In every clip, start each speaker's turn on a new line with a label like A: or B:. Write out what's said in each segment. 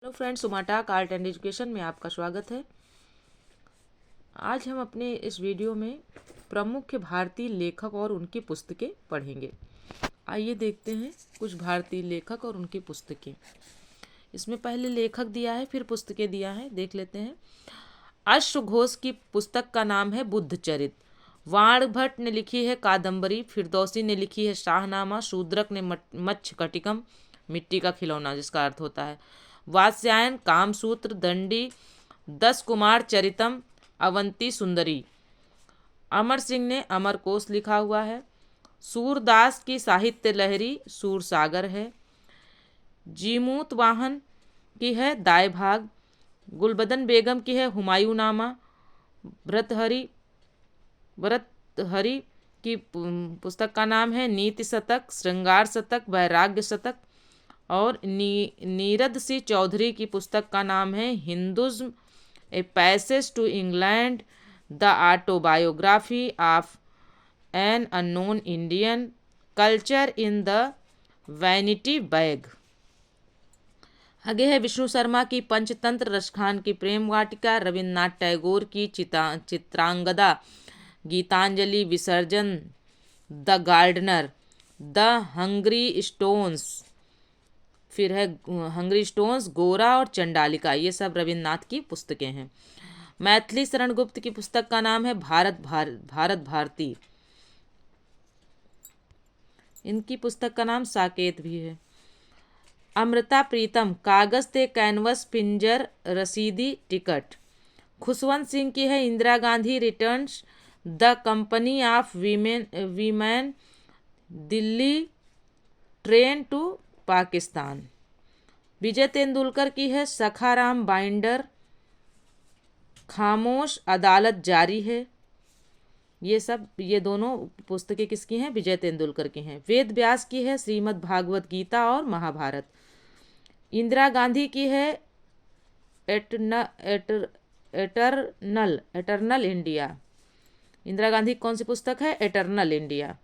A: Hello friends, सुमाटाक art and education में आपका स्वागत है। आज हम अपने इस वीडियो में प्रमुख भारतीय लेखक और उनकी पुस्तकें पढ़ेंगे। आइए देखते हैं कुछ भारतीय लेखक और उनकी पुस्तकें। इसमें पहले लेखक दिया है, फिर पुस्तकें दिया है, देख लेते हैं। अश्व घोष की पुस्तक का नाम है बुद्ध चरित। वाणभट्ट ने लिखी है कादम्बरी। फिरदौसी ने लिखी है शाहनामा। शूद्रक ने मच्छकटिकम, मिट्टी का खिलौना जिसका अर्थ होता है। वात्स्यायन कामसूत्र, दंडी, 10 कुमार चरितम, अवंती सुंदरी। अमर सिंह ने अमरकोश लिखा हुआ है। सूरदास की साहित्य लहरी सूरसागर है। जीमूत वाहन की है दाय भाग। गुलबदन बेगम की है हुमायूंनामा। भरतहरि की पुस्तक का नाम है नीति शतक, श्रृंगार शतक, वैराग्य शतक। और नीरद सिंह चौधरी की पुस्तक का नाम है Hinduism, a passage to England, the autobiography of an unknown Indian, culture in the vanity bag. आगे है विष्णु शर्मा की पंचतंत्र, रसखान की प्रेम वाटिका, रविन्द्रनाथ टैगोर की Chitrangada, Gitanjali, Visarjan, the gardener, the hungry stones. फिर है हंग्री स्टोन्स, गोरा और चंडालिका। ये सब रविन्द्रनाथ की पुस्तकें हैं। मैथिली शरण गुप्त की पुस्तक का नाम है भारत भारती। इनकी पुस्तक का नाम साकेत भी है। अमृता प्रीतम, कागज ते कैनवस, पिंजर, रसीदी, टिकट। खुशवंत सिंह की है Indira Gandhi returns, the company of women, Delhi, train to Pakistan. Vijay Tendulkar की है सखाराम बाइंडर, खामोश, अदालत जारी है। ये दोनों पुस्तकें किसकी हैं? विजय तेंदुलकर की हैं। वेद व्यास की है श्रीमद् भागवत गीता और महाभारत। इंदिरा गांधी की है एटर्नल इंडिया। इंदिरा गांधी कौन सी पुस्तक है? Eternal India.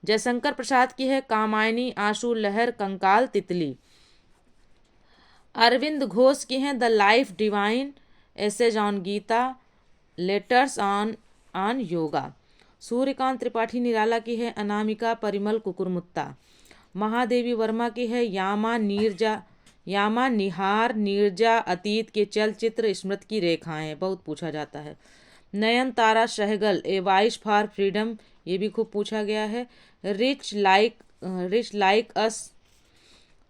A: जयशंकर प्रसाद की है कामायनी, आंसू, लहर, कंकाल, तितली। अरविंद घोष की हैं the life divine, essays on Gita, letters on yoga. Suryakant Tripathi Nirala की है अनामिका, परिमल, कुकुरमुत्ता। महादेवी वर्मा की है यामा निहार, नीरजा, अतीत के चलचित्र, स्मृति की रेखाएं, बहुत पूछा जाता है। Nayantara Sahgal, a voice for freedom, ये भी खूब पूछा गया है। Rich like us.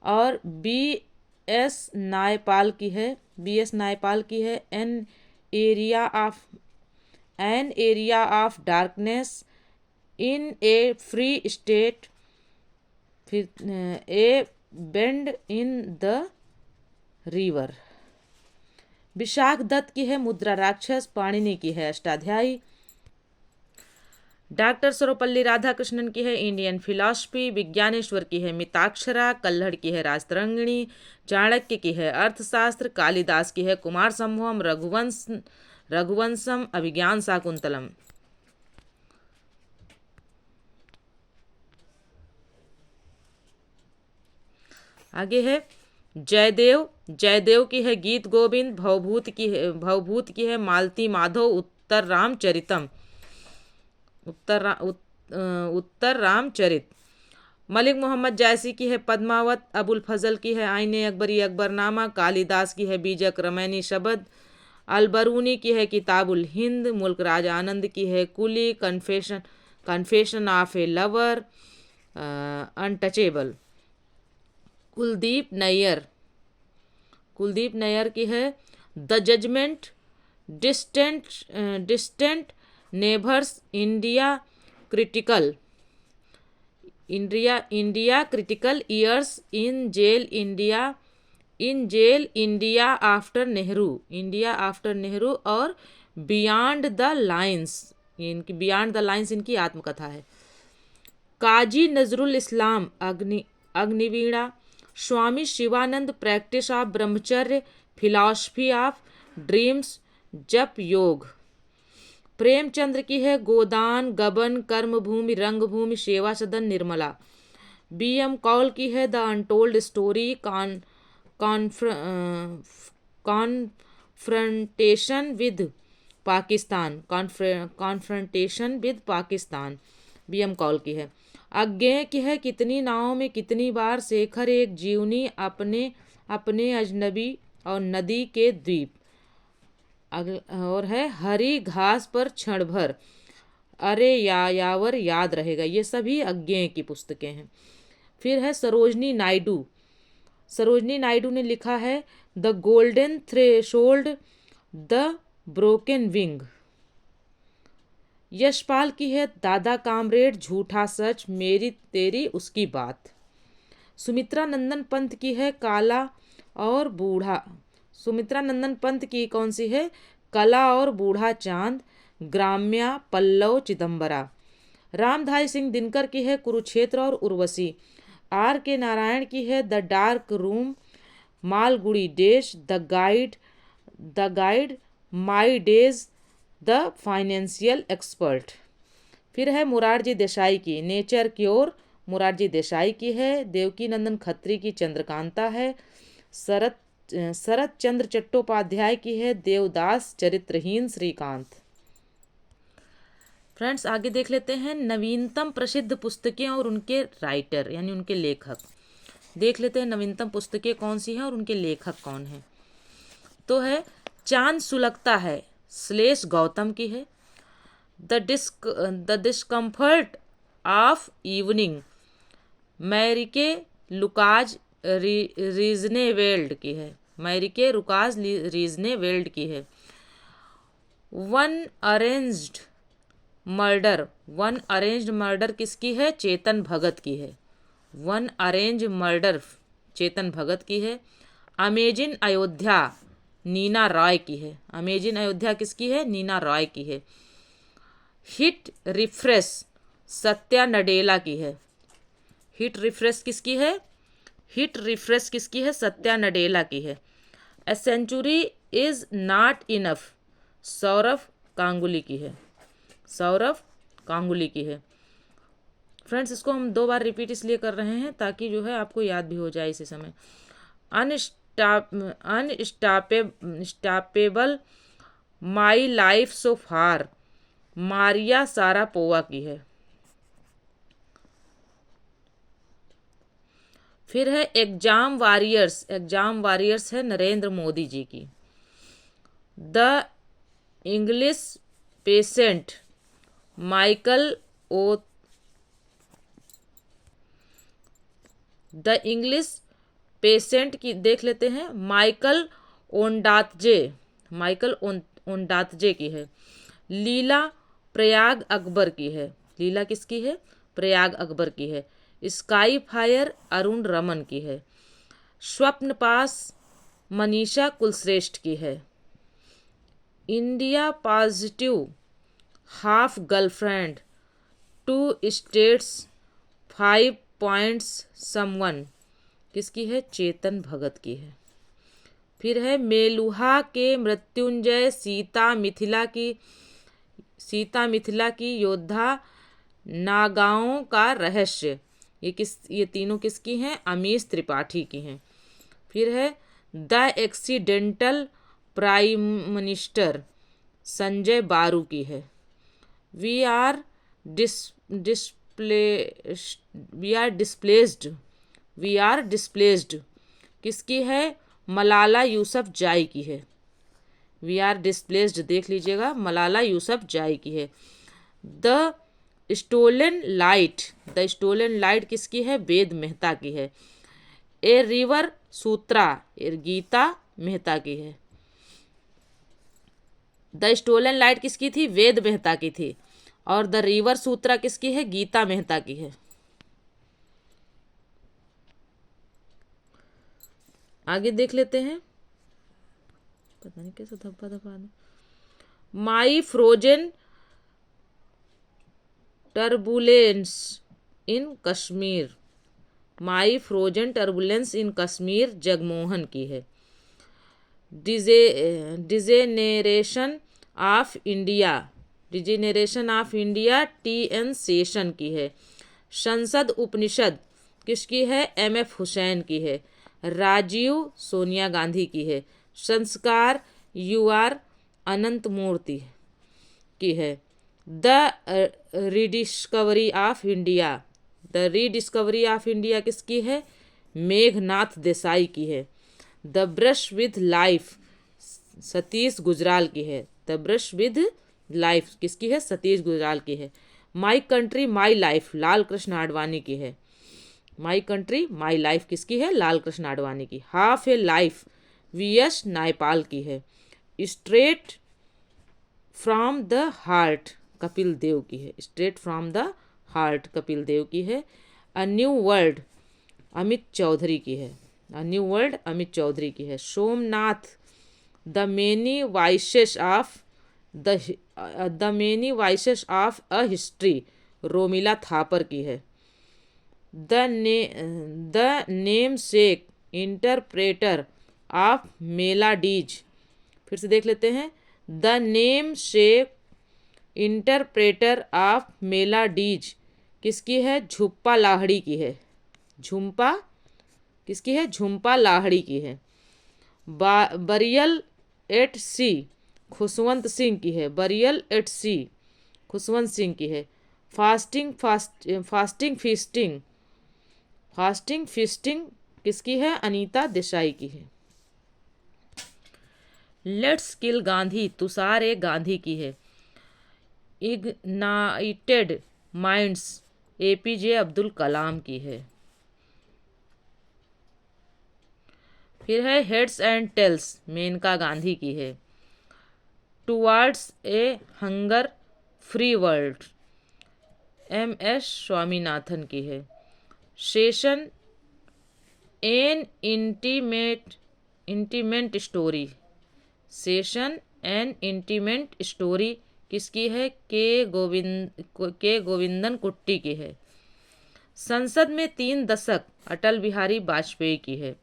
A: और बी एस नायपाल की है an area of darkness in a free state. फिर a bend in the river. Vishakh Datt की है मुद्रा राक्षस। पाणिनि की है अष्टाध्यायी। डॉक्टर सर्वपल्ली राधाकृष्णन की है इंडियन फिलॉसफी। विज्ञानेश्वर की है मिताक्षरा। कल्हड़ की है राजतरंगिणी। चाणक्य की है अर्थशास्त्र। कालिदास की है कुमार संभवम, रघुवंशम, अभिज्ञान शाकुंतलम। आगे है जयदेव की है गीत गोविंद। भवभूत की है मालती माधव, उत्तर रामचरित। मलिक मोहम्मद जायसी की है पद्मावत। अबुल फजल की है आईने अकबरी, अकबरनामा। कालिदास की है बीजक रमैनी शबद। अलबरूनी की है किताबुल हिंद। मुल्क राज आनंद की है coolie, confession of a lover, untouchable. Kuldip Nayar की है the judgement, distant neighbours, India critical years, in jail India after Nehru और बियॉन्ड द लाइन्स। इनकी आत्मकथा है। Qazi Nazrul Islam, Agniveena. Swami Sivananda, practice of brahmacharya, philosophy of dreams, Japa Yoga. Premchandra की है गोदान, गबन, कर्मभूमि, रंगभूमि, सेवा सदन, निर्मला। बी एम कौल की है the untold story, confrontation with Pakistan BM Kaul की है। अज्ञेय की है कितनी नावों में कितनी बार शेखर एक जीवनी अपने अपने अजनबी और नदी के द्वीप। और है हरी घास पर क्षण भर, अरे यावर याद रहेगा। ये सभी अज्ञेय की पुस्तकें हैं। फिर है सरोजनी नायडू ने लिखा है the golden threshold, the broken wing. Yashpal की है दादा कामरेड, झूठा सच, मेरी तेरी उसकी बात। सुमित्रा नंदन पंत की है काला और बूढ़ा। सुमित्रा नंदन पंत की कौन सी है? कला और बूढ़ा चांद, ग्राम्या, पल्लव, चिदम्बरा। रामधारी सिंह दिनकर की है कुरुक्षेत्र और उर्वशी। आर के नारायण की है the dark room, Malgudi days, the guide, my days, the financial expert. फिर है मुरारजी देसाई की नेचर क्योर, मुरारजी देसाई की है। देवकी नंदन खत्री की चंद्रकांता है। शरत चंद्र चट्टोपाध्याय की है देवदास चरित्रहीन श्रीकांत। फ्रेंड्स आगे देख लेते हैं नवीनतम प्रसिद्ध पुस्तकें और उनके राइटर यानी उनके लेखक। देख लेते हैं नवीनतम पुस्तकें कौन सी हैं और उनके लेखक कौन हैं। तो है चांद सुलगता है, श्लेष गौतम की है। द डिस्कम्फर्ट ऑफ इवनिंग, मैरिके लुकाज रीजनेवेल्ड की है। मैरिके लुकाज रीजनेवेल्ड की है। वन अरेंज्ड मर्डर किसकी है? चेतन भगत की है। One arrange murder Chetan Bhagat की है। अमेजिंग अयोध्या नीना रॉय की है। अमेजिंग अयोध्या किसकी है? नीना रॉय की है। हिट रिफ्रेश सत्या नडेला की है। हिट रिफ्रेश किसकी है? हिट रिफ्रेश किसकी है? सत्या नडेला की है। A century is not enough Saurabh Ganguly की है। सौरभ गांगुली की है। फ्रेंड्स इसको हम 2 बार रिपीट इसलिए कर रहे हैं ताकि जो है आपको याद भी हो जाए इसी समय। Unstoppable my life so far, Maria Sharapova की है। फिर है एग्जाम वॉरियर्स है नरेंद्र मोदी जी की। The English patient Michael O the English patient की देख लेते हैं माइकल ओंडातजे की है। लीला प्रयाग अकबर की है। लीला किसकी है? प्रयाग अकबर की है। स्काई फायर अरुण रमन की है। स्वप्न पास मनीषा कुलश्रेष्ठ की है। India positive half girlfriend 2 states 5 points someone किसकी है? चेतन भगत की है। फिर है मेलुहा के मृत्युंजय सीता मिथिला की योद्धा नागाओं का रहस्य। ये तीनों किसकी हैं? अमीश त्रिपाठी की हैं। फिर है the accidental prime minister Sanjay बारू की है। वी आर डिस्प्लेस्ड किसकी है? मलाला यूसुफ जाई की है। वी आर डिस्प्लेस्ड देख लीजिएगा, मलाला यूसुफ जाई की है। द स्टोलन लाइट किसकी है? वेद मेहता की है। ए रिवर सूत्रा गीता मेहता की है। द स्टोलन लाइट किसकी थी? वेद मेहता की थी। और द रिवर सूत्रा किसकी है? गीता मेहता की है। आगे देख लेते हैं। पता नहीं कैसे धब्बा धब्बा my frozen turbulence in Kashmir Jagmohan की है। Degeneration of India T N. Seshan की है। संसद उपनिषद किसकी है? एम.एफ. हुसैन की है। राजीव सोनिया गांधी की है। संस्कार UR अनंत मूर्ति की है। The rediscovery of India, the rediscovery of India किसकी है? मेघनाथ देसाई की है। The brush with life Satish Gujral की है। द ब्रश विद लाइफ किसकी है? सतीश गुजराल की है। माई कंट्री माई लाइफ लाल कृष्ण आडवाणी की है। माई कंट्री माई लाइफ किसकी है? लाल कृष्ण आडवाणी की। Half a life VS Naipaul की है। Straight from the heart Kapil Dev की है। Straight from the heart Kapil Dev की है। A new world Amit Chaudhuri की है। A new world Amit Chaudhuri की है। Somnath the many voices of the many voices of a history Romila Thapar की है। The namesake interpreter of maladies, फिर से देख लेते हैं। The name shake interpreter of मेलाडीज किसकी है? झुम्पा लाहिड़ी की है। झुम्पा किसकी है? झुम्पा लाहिड़ी की है। बरियल एट सी खुशवंत सिंह की है। बरियल एट सी खुशवंत सिंह की है। फास्टिंग फिस्टिंग किसकी है? अनीता देसाई की है। Let's kill Gandhi Tushar A Gandhi की है। Ignited minds APJ Abdul Kalam की है। फिर है heads and tails Maneka Gandhi की है। Towards a hunger free world MS Swaminathan की है। Session an intimate story session an intimate story किसकी है? के गोविंदन कुट्टी की है। संसद में 3 दशक अटल बिहारी वाजपेयी की है।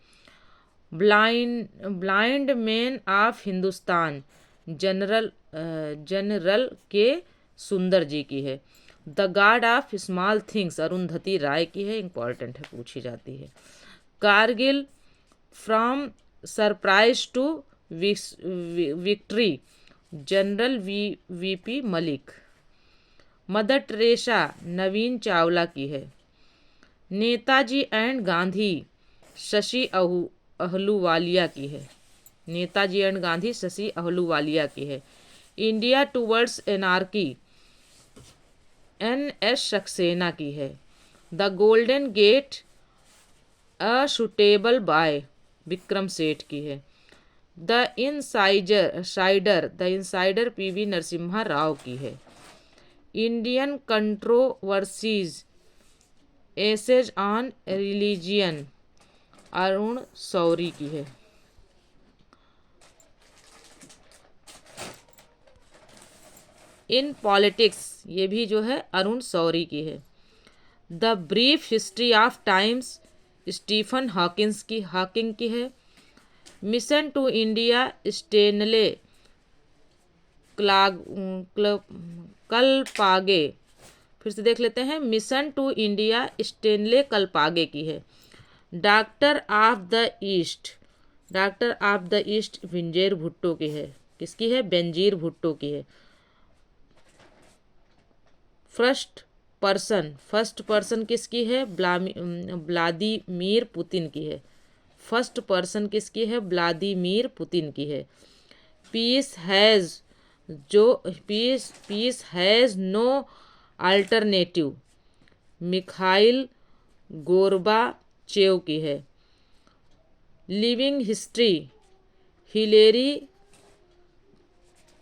A: Blind man of Hindustan general K Sundar ji की है। The god of small things Arundhati Roy की है। इंपॉर्टेंट है, पूछी जाती है। Kargil from surprise to victory general VP Malik. Mother Teresa Navin Chawla की है। नेताजी एंड गांधी शशि अहलूवालिया की है। नेताजी एंड गांधी शशि अहलूवालिया की है। India towards anarchy NS Saxena की है। The golden gate a suitable by Vikram Seth की है। The insider PV Narasimha Rao की है। Indian controversies essays on religion Arun Shourie की है। इन पॉलिटिक्स ये भी जो है अरुण शौरी की है। The brief history of times Stephen Hawking की है। Mission to India Stanley Kalpage, फिर से देख लेते हैं। Mission to India Stanley Kalpage की है। Doctor of the east Benazir Bhutto की है। किसकी है? बेनजीर भुट्टो की है। फर्स्ट पर्सन किसकी है? व्लादिमीर पुतिन की है। फर्स्ट पर्सन किसकी है? व्लादिमीर पुतिन की है। Peace has no alternative Mikhail Gorbachev की है। लिविंग हिस्ट्री हिलेरी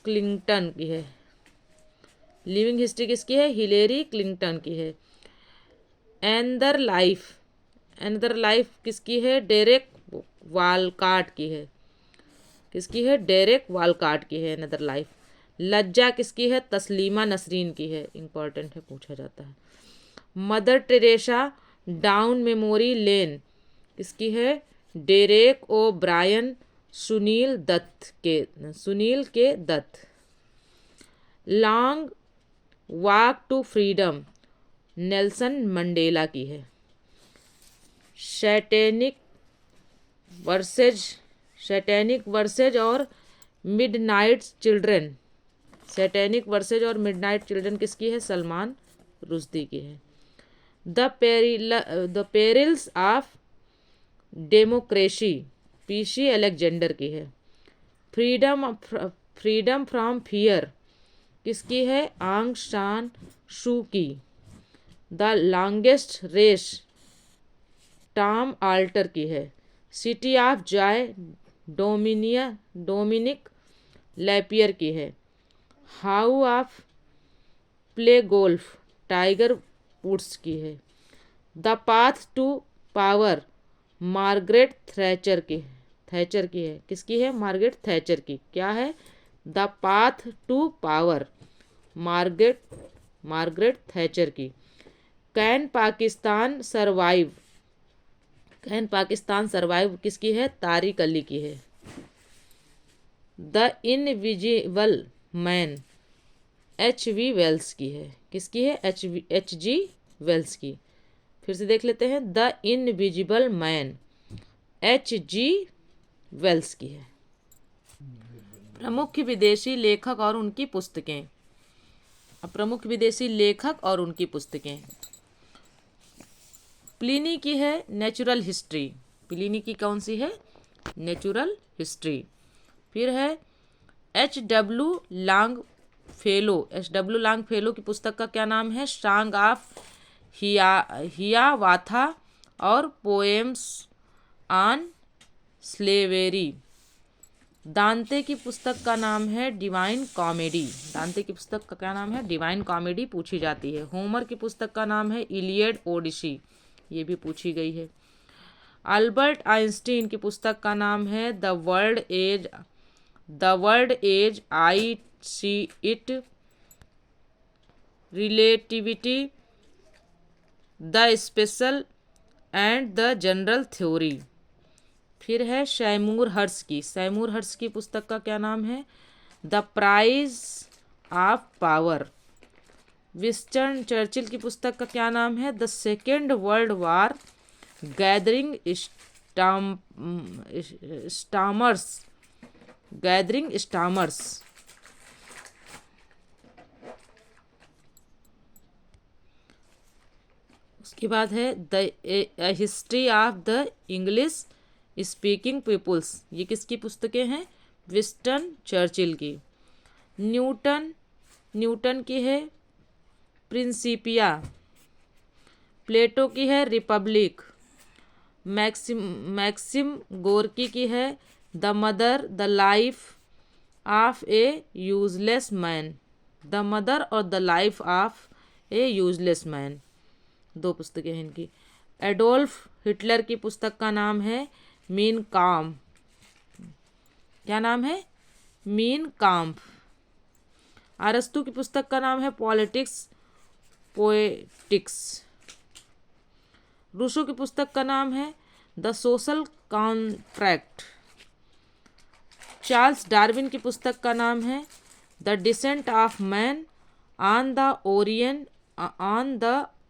A: क्लिंटन की है। लिविंग हिस्ट्री किसकी है? हिलेरी क्लिंटन की है। एनदर लाइफ किसकी है? डेरेक वालकाट की है। किसकी है? डेरेक वालकाट की है एनदर लाइफ। लज्जा किसकी है? तस्लीमा नसरीन की है। इंपॉर्टेंट है, पूछा जाता है। Mother Teresa down memory lane किसकी है? Derek O'Brien Sunil K Dutt. Long walk to freedom Nelson Mandela की है। सैटेनिक वर्सेज, सैटेनिक वर्सेज और मिडनाइट चिल्ड्रन। सैटेनिक वर्सेज और मिडनाइट चिल्ड्रन किसकी है? सलमान रुश्दी की है। The perils of democracy PC Alexander की है। फ्रीडम फ्रॉम फियर किसकी है? आंग San Suu Kyi. The longest race Tom Alter की है। City of joy Dominique Lapierre की है। How of play golf Tiger Woods की है। The path to power Margaret Thatcher की है। किसकी है? मार्गरेट थैचर की। क्या है? The path to power Margaret Thatcher की। कैन पाकिस्तान सर्वाइव किसकी है? तारिक अली की है। The invisible man H.G. Wales की है। किसकी है? H.G. वेल्स की। फिर से देख लेते हैं। The invisible man H.G. Wales की है। प्रमुख विदेशी लेखक और उनकी पुस्तकें। प्रमुख विदेशी लेखक और उनकी पुस्तकें। प्लिनी की है नेचुरल हिस्ट्री। प्लिनी की कौन सी है? Natural history. फिर है H.W. लॉन्गफेलो की पुस्तक का क्या नाम है? सॉन्ग ऑफ हियावाथा और पोएम्स ऑन स्लेवेरी। दांते की पुस्तक का नाम है डिवाइन कॉमेडी। दांते की पुस्तक का क्या नाम है? डिवाइन कॉमेडी पूछी जाती है। होमर की पुस्तक का नाम है इलियड ओडिसी, ये भी पूछी गई है। अल्बर्ट आइंस्टीन की पुस्तक का नाम है the world as I see it, relativity, the special and the general theory. फिर है सैमूर हर्ट्स की पुस्तक का क्या नाम है? The prize of power. Winston Churchill की पुस्तक का क्या नाम है? The second world war gathering storms. उसके बाद है the history of the English speaking peoples. ये किसकी पुस्तकें हैं? विंस्टन चर्चिल की। न्यूटन की है प्रिंसिपिया। प्लेटो की है रिपब्लिक। मैक्सिम गोर्की की है the mother the life of a useless man. The mother और the life of a useless man, दो पुस्तकें हैं इनकी। एडोल्फ हिटलर की पुस्तक का नाम है मीन काम्फ। क्या नाम है? मीन काम्फ। अरस्तु की पुस्तक का नाम है पॉलिटिक्स पोएटिक्स। रूसो की पुस्तक का नाम है the social contract. Charles Darwin की पुस्तक का नाम है the descent of man on the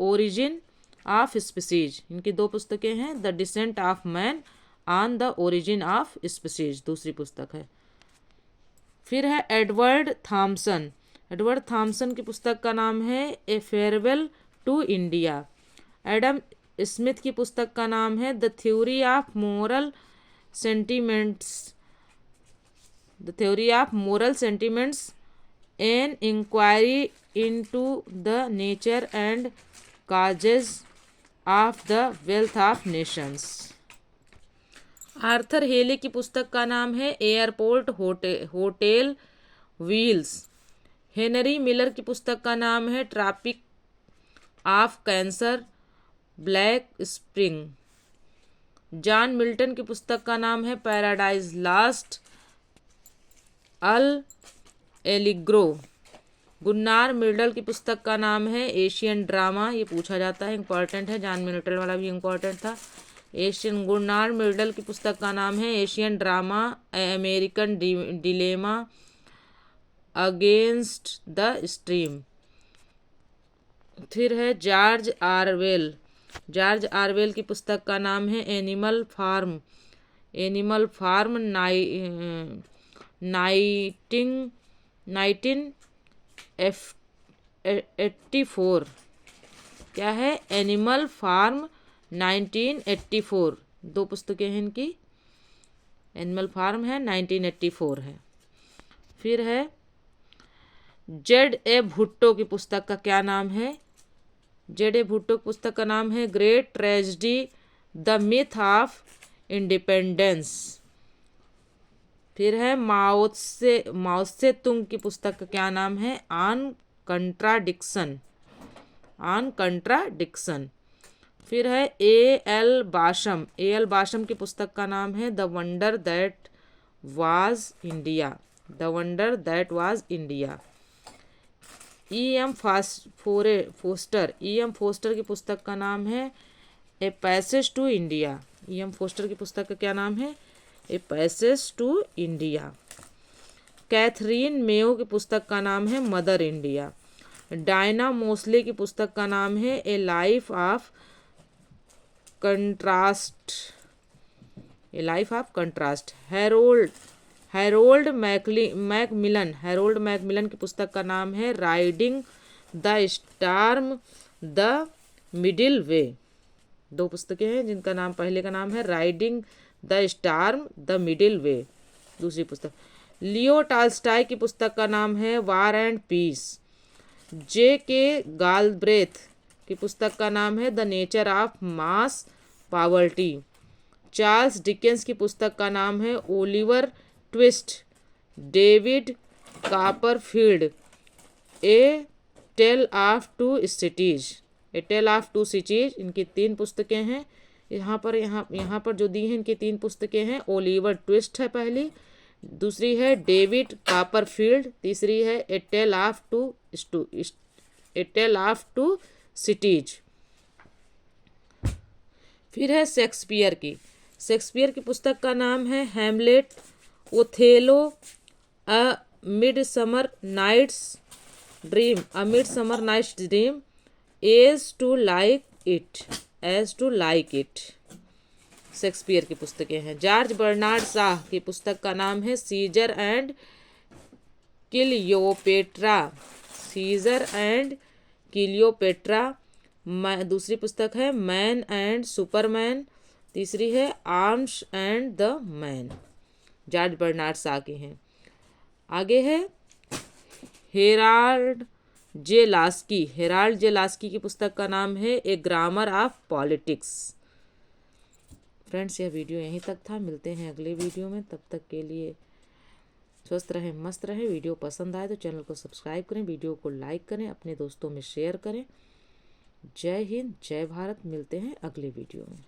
A: origin of species. इनकी दो पुस्तकें हैं। The descent of man on the origin of species दूसरी पुस्तक है। फिर है एडवर्ड थॉमसन की पुस्तक का नाम है a farewell to India. Adam Smith की पुस्तक का नाम है the theory of moral sentiments an inquiry into the nature and causes of the wealth of nations. Arthur Hailey की पुस्तक का नाम है airport hotel wheels. Henry Miller की पुस्तक का नाम है tropic of cancer black spring. John Milton की पुस्तक का नाम है paradise lost L'Allegro. Gunnar Myrdal की पुस्तक का नाम है एशियन ड्रामा, ये पूछा जाता है, इंपॉर्टेंट है। जॉन मिल्टन वाला भी इंपॉर्टेंट था। गुन्नार मिर्डल की पुस्तक का नाम है Asian drama American dilemma against the stream. फिर है जॉर्ज आरवेल की पुस्तक का नाम है एनिमल फार्म एनिमल फार्म 1984। क्या है? Animal farm 1984। दो पुस्तकें हैं इनकी। एनिमल फार्म है, 1984 है। फिर है Z.A. भुट्टो की पुस्तक का क्या नाम है? Z.A. भुट्टो की पुस्तक का नाम है great tragedy the myth of independence. फिर है माओ से तुंग की पुस्तक का क्या नाम है? On contradiction. फिर है A.L. बाशम की पुस्तक का नाम है the wonder that was India. E.M. Forster की पुस्तक का नाम है a passage to India. E.M. Forster की पुस्तक का क्या नाम है? A passage to India. Katherine Mayo की पुस्तक का नाम है मदर इंडिया। डायना मोस्ले की पुस्तक का नाम है ए life of contrast. Harold Macmillan की पुस्तक का नाम है riding the storm the middle way. दो पुस्तकें हैं जिनका नाम, पहले का नाम है riding the storm the middle way. दूसरी पुस्तक लियो टॉल्स्टॉय की पुस्तक का नाम है war and piece. J.K. Galbraith की पुस्तक का नाम है the nature of mass poverty. Charles Dickens की पुस्तक का नाम है Oliver Twist. David Copperfield a tale of two cities. इनकी 3 पुस्तकें हैं। यहाँ पर जो दी हैं इनकी 3 पुस्तकें हैं। ओलिवर ट्विस्ट है पहली, दूसरी है डेविड कॉपरफील्ड, तीसरी है a tale of two cities. फिर है शेक्सपियर की पुस्तक का नाम है Hamlet, Othello, a midsummer night's dream, as to like it. Shakespeare की पुस्तकें हैं। जॉर्ज बर्नार्ड शाह की पुस्तक का नाम है सीजर एंड क्लियोपेट्रा। दूसरी पुस्तक है मैन एंड सुपरमैन, तीसरी है arms and the man. George Bernard Shaw की हैं। आगे है हेराल्ड जे लास्की की पुस्तक का नाम है ए ग्रामर ऑफ पॉलिटिक्स। फ्रेंड्स, यह वीडियो यहीं तक था। मिलते हैं अगले वीडियो में। तब तक के लिए स्वस्थ रहें, मस्त रहें। वीडियो पसंद आए तो चैनल को सब्सक्राइब करें, वीडियो को लाइक करें, अपने दोस्तों में शेयर करें। जय हिंद, जय भारत। मिलते हैं अगले वीडियो में।